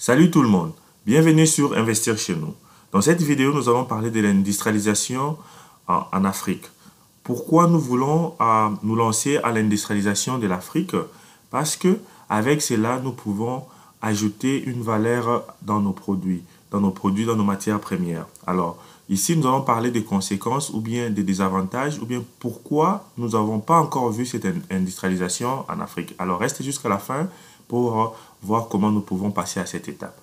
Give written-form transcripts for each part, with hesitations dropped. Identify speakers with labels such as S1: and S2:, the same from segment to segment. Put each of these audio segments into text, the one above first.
S1: Salut tout le monde, bienvenue sur Investir chez nous. Dans cette vidéo, nous allons parler de l'industrialisation en Afrique. Pourquoi nous voulons nous lancer à l'industrialisation de l'Afrique? Parce que avec cela, nous pouvons ajouter une valeur dans nos produits, dans nos matières premières. Alors, ici, nous allons parler des conséquences ou bien des désavantages ou bien pourquoi nous n'avons pas encore vu cette industrialisation en Afrique. Alors, restez jusqu'à la fin pour voir comment nous pouvons passer à cette étape.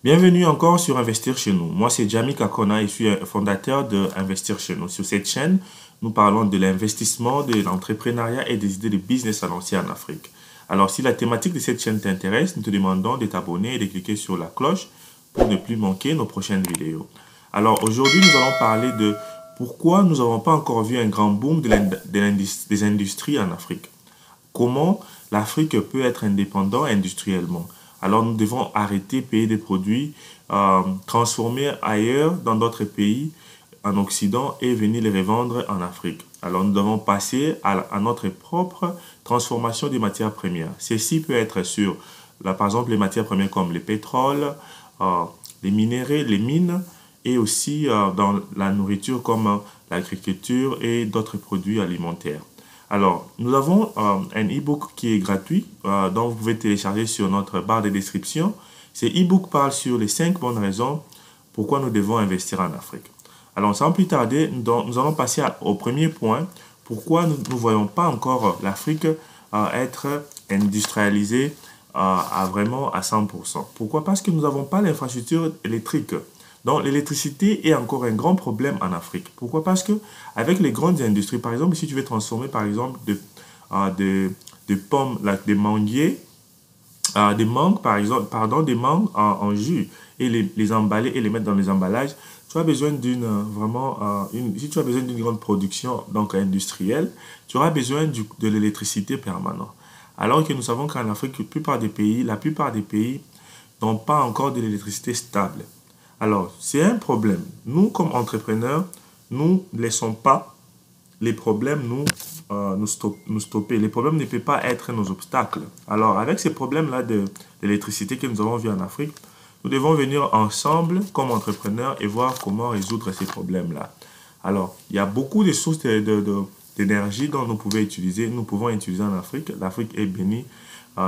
S1: Bienvenue encore sur Investir chez nous. Moi, c'est Jamie Kakona et je suis fondateur de Investir chez nous. Sur cette chaîne, nous parlons de l'investissement, de l'entrepreneuriat et des idées de business à lancer en Afrique. Alors, si la thématique de cette chaîne t'intéresse, nous te demandons de t'abonner et de cliquer sur la cloche pour ne plus manquer nos prochaines vidéos. Alors, aujourd'hui, nous allons parler de pourquoi nous n'avons pas encore vu un grand boom des industries en Afrique. Comment l'Afrique peut être indépendante industriellement. Alors, nous devons arrêter de payer des produits transformés ailleurs, dans d'autres pays, en Occident, et venir les revendre en Afrique. Alors, nous devons passer à notre propre transformation des matières premières. Ceci peut être sur, par exemple, les matières premières comme le pétrole, les minéraux, les mines, et aussi dans la nourriture comme l'agriculture et d'autres produits alimentaires. Alors, nous avons un e-book qui est gratuit, dont vous pouvez télécharger sur notre barre de description. Ce e-book parle sur les 5 bonnes raisons pourquoi nous devons investir en Afrique. Alors, sans plus tarder, nous allons passer au premier point. Pourquoi nous ne voyons pas encore l'Afrique être industrialisée vraiment à 100%. Pourquoi? Parce que nous n'avons pas l'infrastructure électrique. Donc, l'électricité est encore un grand problème en Afrique. Pourquoi? Parce que avec les grandes industries, par exemple, si tu veux transformer, par exemple, des pommes, des manguiers, des mangues, par exemple, des mangues en jus et les emballer et les mettre dans les emballages, tu as besoin si tu as besoin d'une grande production donc industrielle, tu auras besoin de l'électricité permanente. Alors que nous savons qu'en Afrique, la plupart des pays n'ont pas encore de l'électricité stable. Alors, c'est un problème. Nous, comme entrepreneurs, nous ne laissons pas les problèmes nous stopper. Les problèmes ne peuvent pas être nos obstacles. Alors, avec ces problèmes-là de l'électricité que nous avons vus en Afrique, nous devons venir ensemble comme entrepreneurs et voir comment résoudre ces problèmes-là. Alors, il y a beaucoup de sources d'énergie dont nous pouvons utiliser en Afrique. L'Afrique est bénie.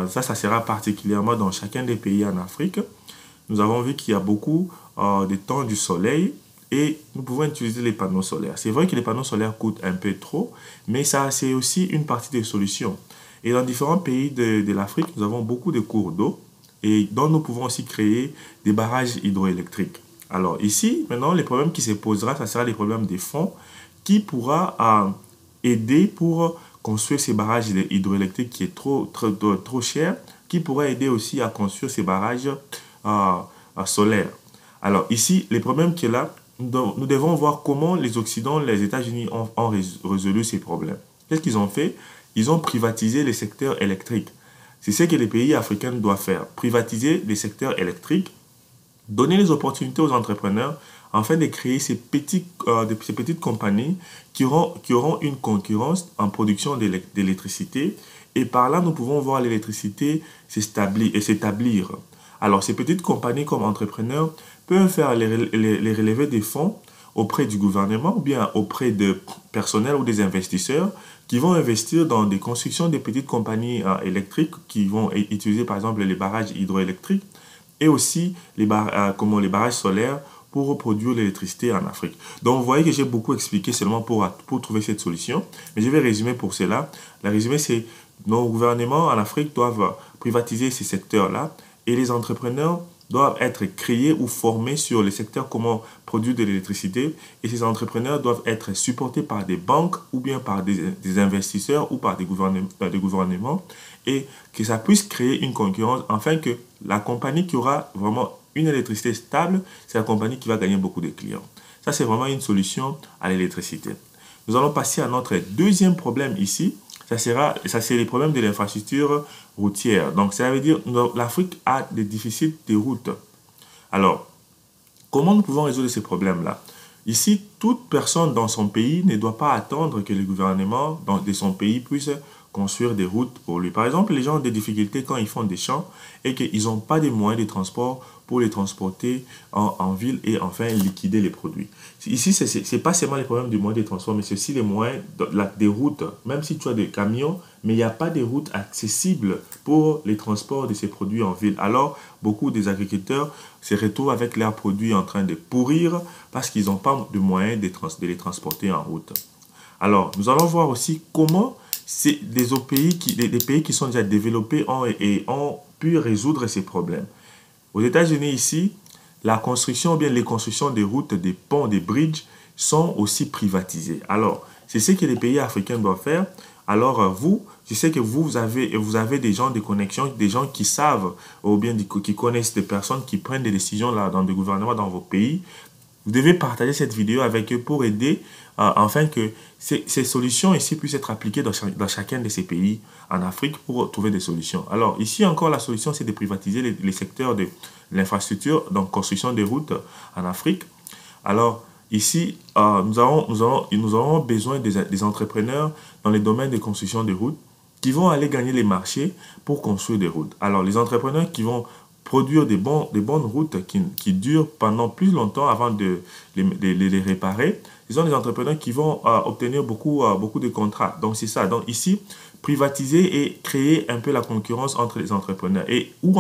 S1: Ça sera particulièrement dans chacun des pays en Afrique. Nous avons vu qu'il y a beaucoup de temps du soleil et nous pouvons utiliser les panneaux solaires. C'est vrai que les panneaux solaires coûtent un peu trop, mais ça, c'est aussi une partie des solutions. Et dans différents pays de l'Afrique, nous avons beaucoup de cours d'eau et dont nous pouvons aussi créer des barrages hydroélectriques. Alors ici, maintenant, les problèmes qui se posera, ça sera les problèmes des fonds qui pourra aider pour construire ces barrages hydroélectriques qui est trop cher, qui pourra aider aussi à construire ces barrages solaire. Alors ici, le problème qui est là, nous devons voir comment les Occidentaux, les États-Unis ont résolu ces problèmes. Qu'est-ce qu'ils ont fait? Ils ont privatisé les secteurs électriques. C'est ce que les pays africains doivent faire. Privatiser les secteurs électriques, donner les opportunités aux entrepreneurs afin de créer ces petites compagnies qui auront une concurrence en production d'électricité. Et par là, nous pouvons voir l'électricité s'établir. Alors, ces petites compagnies comme entrepreneurs peuvent faire les relevés des fonds auprès du gouvernement ou bien auprès de personnels ou des investisseurs qui vont investir dans des constructions de petites compagnies électriques qui vont utiliser par exemple les barrages hydroélectriques et aussi les barrages solaires pour produire l'électricité en Afrique. Donc, vous voyez que j'ai beaucoup expliqué seulement pour trouver cette solution, mais je vais résumer pour cela. Le résumé, c'est nos gouvernements en Afrique doivent privatiser ces secteurs-là et les entrepreneurs doivent être créés ou formés sur le secteur comment produire de l'électricité et ces entrepreneurs doivent être supportés par des banques ou bien par des investisseurs ou par des gouvernements et que ça puisse créer une concurrence afin que la compagnie qui aura vraiment une électricité stable, c'est la compagnie qui va gagner beaucoup de clients. Ça, c'est vraiment une solution à l'électricité. Nous allons passer à notre deuxième problème ici. Ça, c'est les problèmes de l'infrastructure routière. Donc, ça veut dire que l'Afrique a des déficits de routes. Alors, comment nous pouvons résoudre ces problèmes-là? Ici, toute personne dans son pays ne doit pas attendre que le gouvernement de son pays puisse construire des routes pour lui. Par exemple, les gens ont des difficultés quand ils font des champs et qu'ils n'ont pas de moyens de transport pour les transporter en ville et enfin liquider les produits. Ici, ce n'est pas seulement les problèmes du moyen de transport, mais c'est aussi les moyens des routes. Même si tu as des camions, mais il n'y a pas de routes accessibles pour les transports de ces produits en ville. Alors, beaucoup des agriculteurs se retrouvent avec leurs produits en train de pourrir parce qu'ils n'ont pas de moyens de les transporter en route. Alors, nous allons voir aussi comment des pays qui sont déjà développés ont pu résoudre ces problèmes. Aux États-Unis, ici, la construction ou bien les constructions des routes, des ponts, des bridges sont aussi privatisées. Alors, c'est ce que les pays africains doivent faire. Alors, je sais que vous avez des gens de connexion, des gens qui savent ou bien qui connaissent des personnes qui prennent des décisions là, dans des gouvernements dans vos pays. Vous devez partager cette vidéo avec eux pour aider afin que ces solutions ici puissent être appliquées dans chacun de ces pays en Afrique pour trouver des solutions. Alors ici encore, la solution c'est de privatiser les secteurs de l'infrastructure, donc construction des routes en Afrique. Alors ici, nous aurons besoin des entrepreneurs dans les domaines de construction des routes qui vont aller gagner les marchés pour construire des routes. Alors les entrepreneurs qui vont produire des bonnes routes qui durent pendant plus longtemps avant de les réparer. Ce sont des entrepreneurs qui vont obtenir beaucoup de contrats. Donc, c'est ça. Donc, ici, privatiser et créer un peu la concurrence entre les entrepreneurs. Et où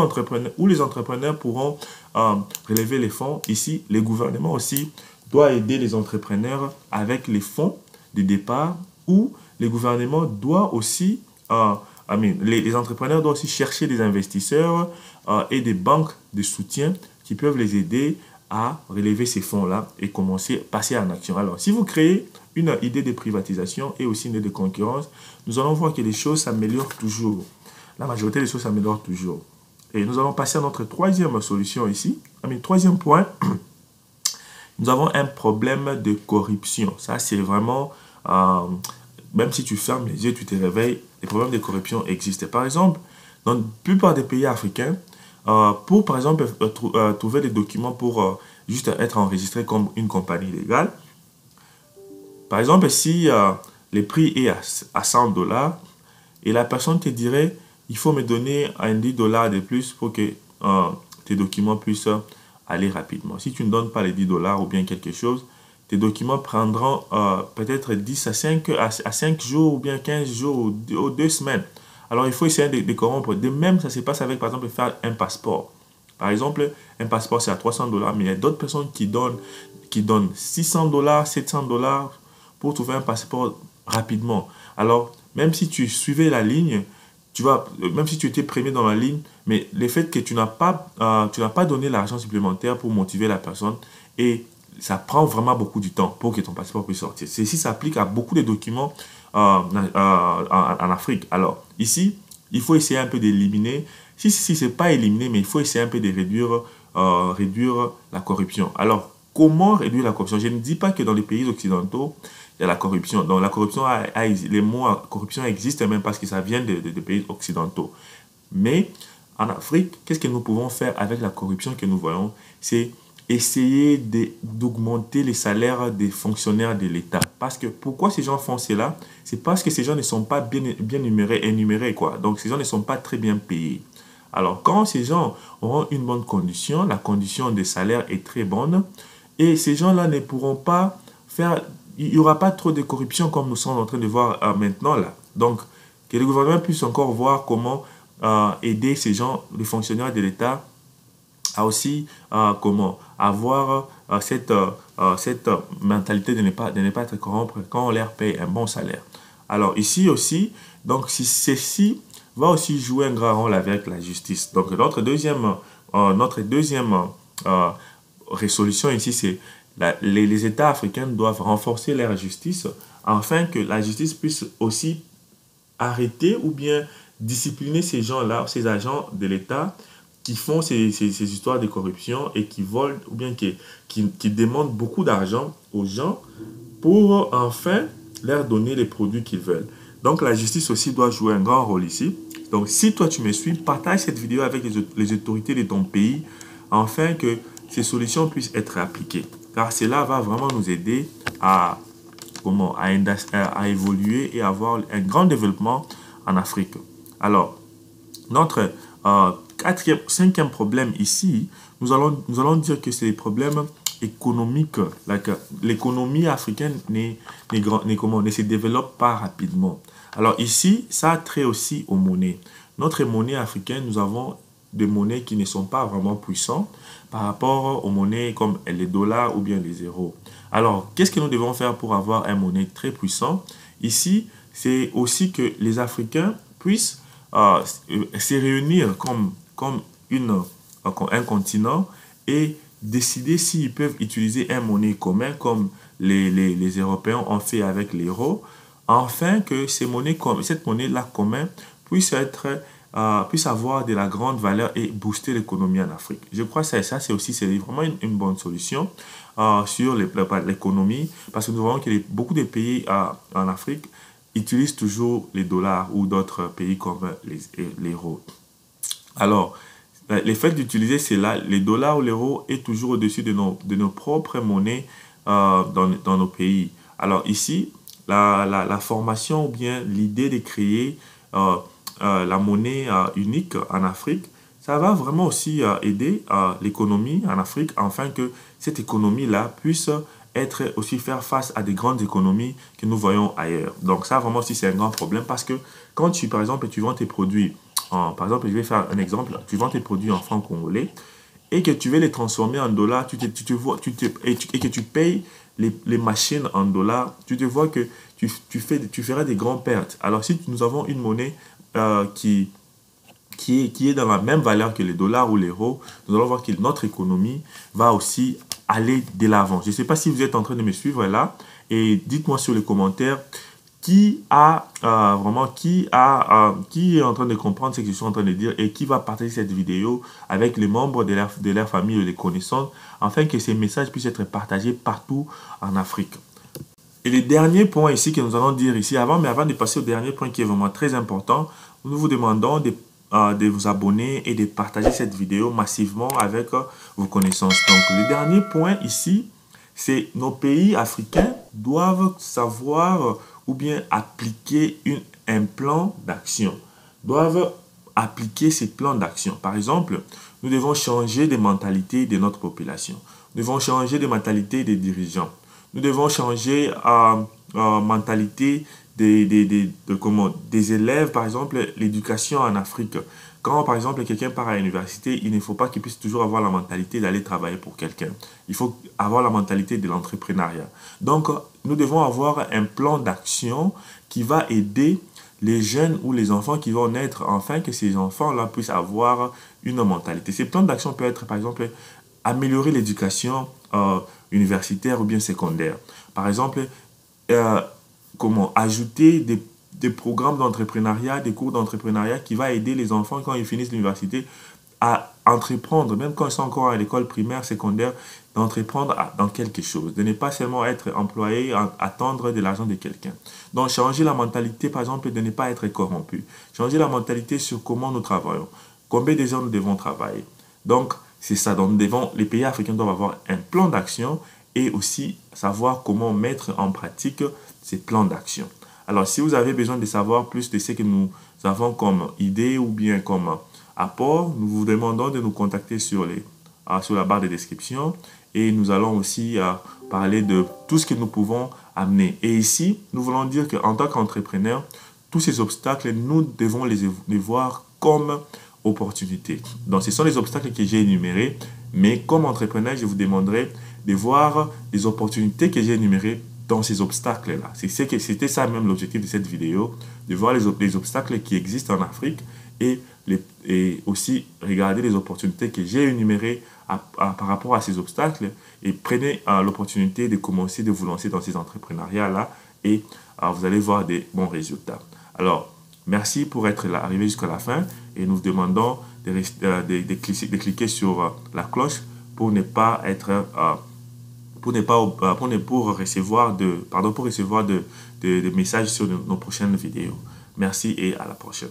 S1: les entrepreneurs pourront relever les fonds. Ici, les gouvernements aussi doivent aider les entrepreneurs avec les fonds de départ où les gouvernements doivent aussi... les entrepreneurs doivent aussi chercher des investisseurs et des banques de soutien qui peuvent les aider à relever ces fonds-là et passer en action. Alors, si vous créez une idée de privatisation et aussi une idée de concurrence, nous allons voir que les choses s'améliorent toujours. La majorité des choses s'améliorent toujours. Et nous allons passer à notre troisième solution ici. Troisième point, nous avons un problème de corruption. Ça, c'est vraiment... même si tu fermes les yeux, tu te réveilles, les problèmes de corruption existent. Par exemple, dans la plupart des pays africains, pour par exemple trouver des documents pour juste être enregistré comme une compagnie légale, par exemple, si le prix est à 100 $ et la personne te dirait, il faut me donner un 10 $ de plus pour que tes documents puissent aller rapidement. Si tu ne donnes pas les 10 $ ou bien quelque chose, tes documents prendront peut-être 10 à 5 jours ou bien 15 jours ou 2 semaines. Alors, il faut essayer de corrompre. De même, ça se passe avec, par exemple, faire un passeport. Par exemple, un passeport, c'est à 300 $, mais il y a d'autres personnes qui donnent 600 $, 700 $ pour trouver un passeport rapidement. Alors, même si tu suivais la ligne, même si tu étais premier dans la ligne, mais le fait que tu n'as pas donné l'argent supplémentaire pour motiver la personne et ça prend vraiment beaucoup de temps pour que ton passeport puisse sortir. Ceci s'applique à beaucoup de documents en Afrique. Alors, ici, il faut essayer un peu d'éliminer. Si ce n'est pas éliminé, mais il faut essayer un peu de réduire la corruption. Alors, comment réduire la corruption? Je ne dis pas que dans les pays occidentaux, il y a la corruption. Donc, la corruption, les mots corruption existent même parce que ça vient des pays occidentaux. Mais en Afrique, qu'est-ce que nous pouvons faire avec la corruption que nous voyons? C'est essayer d'augmenter les salaires des fonctionnaires de l'État. Parce que pourquoi ces gens font cela? C'est parce que ces gens ne sont pas bien énumérés, quoi. Donc, ces gens ne sont pas très bien payés. Alors, quand ces gens auront une bonne condition, la condition des salaires est très bonne, et ces gens-là ne pourront pas faire... Il n'y aura pas trop de corruption comme nous sommes en train de voir maintenant, là. Donc, que le gouvernement puisse encore voir comment aider ces gens, les fonctionnaires de l'État, à aussi avoir cette mentalité de ne pas être corrompre quand on leur paye un bon salaire. Alors ici aussi, donc ceci va aussi jouer un grand rôle avec la justice. Donc notre deuxième résolution ici, c'est les États africains doivent renforcer leur justice afin que la justice puisse aussi arrêter ou bien discipliner ces gens-là, ces agents de l'État qui font ces histoires de corruption et qui volent ou bien qui demandent beaucoup d'argent aux gens pour enfin leur donner les produits qu'ils veulent. Donc la justice aussi doit jouer un grand rôle ici. Donc si toi tu me suis, partage cette vidéo avec les autorités de ton pays afin que ces solutions puissent être appliquées. Car cela va vraiment nous aider à, à évoluer et avoir un grand développement en Afrique. Alors, notre cinquième problème ici, nous allons dire que c'est les problèmes économiques. L'économie africaine ne se développe pas rapidement. Alors ici, ça a trait aussi aux monnaies. Notre monnaie africaine, nous avons des monnaies qui ne sont pas vraiment puissantes par rapport aux monnaies comme les dollars ou bien les euros. Alors, qu'est-ce que nous devons faire pour avoir une monnaie très puissante? Ici, c'est aussi que les Africains puissent se réunir comme un continent et décider s'ils peuvent utiliser un monnaie commun comme les Européens ont fait avec l'euro, afin que cette monnaie-là commune puisse avoir de la grande valeur et booster l'économie en Afrique. Je crois que ça c'est vraiment une bonne solution sur l'économie, parce que nous voyons que beaucoup de pays en Afrique utilisent toujours les dollars ou d'autres pays comme l'euro. Alors, le fait d'utiliser cela, les dollars ou l'euro est toujours au-dessus de nos propres monnaies dans nos pays. Alors ici, la formation ou bien l'idée de créer la monnaie unique en Afrique, ça va vraiment aussi aider l'économie en Afrique afin que cette économie-là puisse aussi faire face à des grandes économies que nous voyons ailleurs. Donc ça vraiment aussi c'est un grand problème parce que quand par exemple tu vends tes produits, par exemple je vais faire un exemple, tu vends tes produits en francs congolais et que tu veux les transformer en dollars, et que tu payes les machines en dollars, tu te vois que tu feras des grandes pertes. Alors si nous avons une monnaie qui est dans la même valeur que les dollars ou l'euro, nous allons voir que notre économie va aussi aller de l'avant. Je ne sais pas si vous êtes en train de me suivre là, et dites-moi sur les commentaires qui est en train de comprendre ce que je suis en train de dire et qui va partager cette vidéo avec les membres de leur famille ou les connaissances afin que ces messages puissent être partagés partout en Afrique. Et le dernier point ici que nous allons dire ici, avant de passer au dernier point qui est vraiment très important, nous vous demandons de vous abonner et de partager cette vidéo massivement avec vos connaissances. Donc, le dernier point ici, c'est nos pays africains doivent savoir ou bien appliquer un plan d'action, doivent appliquer ces plans d'action. Par exemple, nous devons changer de mentalité de notre population. Nous devons changer de mentalité des dirigeants. Nous devons changer mentalité des élèves, par exemple, l'éducation en Afrique. Quand, par exemple, quelqu'un part à l'université, il ne faut pas qu'il puisse toujours avoir la mentalité d'aller travailler pour quelqu'un. Il faut avoir la mentalité de l'entrepreneuriat. Donc, nous devons avoir un plan d'action qui va aider les jeunes ou les enfants qui vont naître, afin que ces enfants-là puissent avoir une mentalité. Ces plans d'action peuvent être, par exemple, améliorer l'éducation universitaire ou bien secondaire. Par exemple, ajouter des programmes d'entrepreneuriat, des cours d'entrepreneuriat qui va aider les enfants quand ils finissent l'université à entreprendre, même quand ils sont encore à l'école primaire, secondaire, d'entreprendre dans quelque chose, de ne pas seulement être employé, attendre de l'argent de quelqu'un. Donc, changer la mentalité, par exemple, de ne pas être corrompu. Changer la mentalité sur comment nous travaillons, combien de heures nous devons travailler. Donc, c'est ça. Donc, les pays africains doivent avoir un plan d'action et aussi savoir comment mettre en pratique ces plans d'action. Alors, si vous avez besoin de savoir plus de ce que nous avons comme idée ou bien comme apport, nous vous demandons de nous contacter sur la barre de description et nous allons aussi parler de tout ce que nous pouvons amener. Et ici, nous voulons dire qu'en tant qu'entrepreneur, tous ces obstacles, nous devons les voir comme opportunités. Donc, ce sont les obstacles que j'ai énumérés, mais comme entrepreneur, je vous demanderai de voir les opportunités que j'ai énumérées dans ces obstacles-là. C'était ça même l'objectif de cette vidéo, de voir les obstacles qui existent en Afrique et aussi regarder les opportunités que j'ai énumérées par rapport à ces obstacles et prenez l'opportunité de commencer de vous lancer dans ces entrepreneuriats-là et vous allez voir des bons résultats. Alors, Merci pour être là, arrivé jusqu'à la fin et nous vous demandons de cliquer sur la cloche pour ne pas être pour recevoir de messages sur nos prochaines vidéos. Merci et à la prochaine.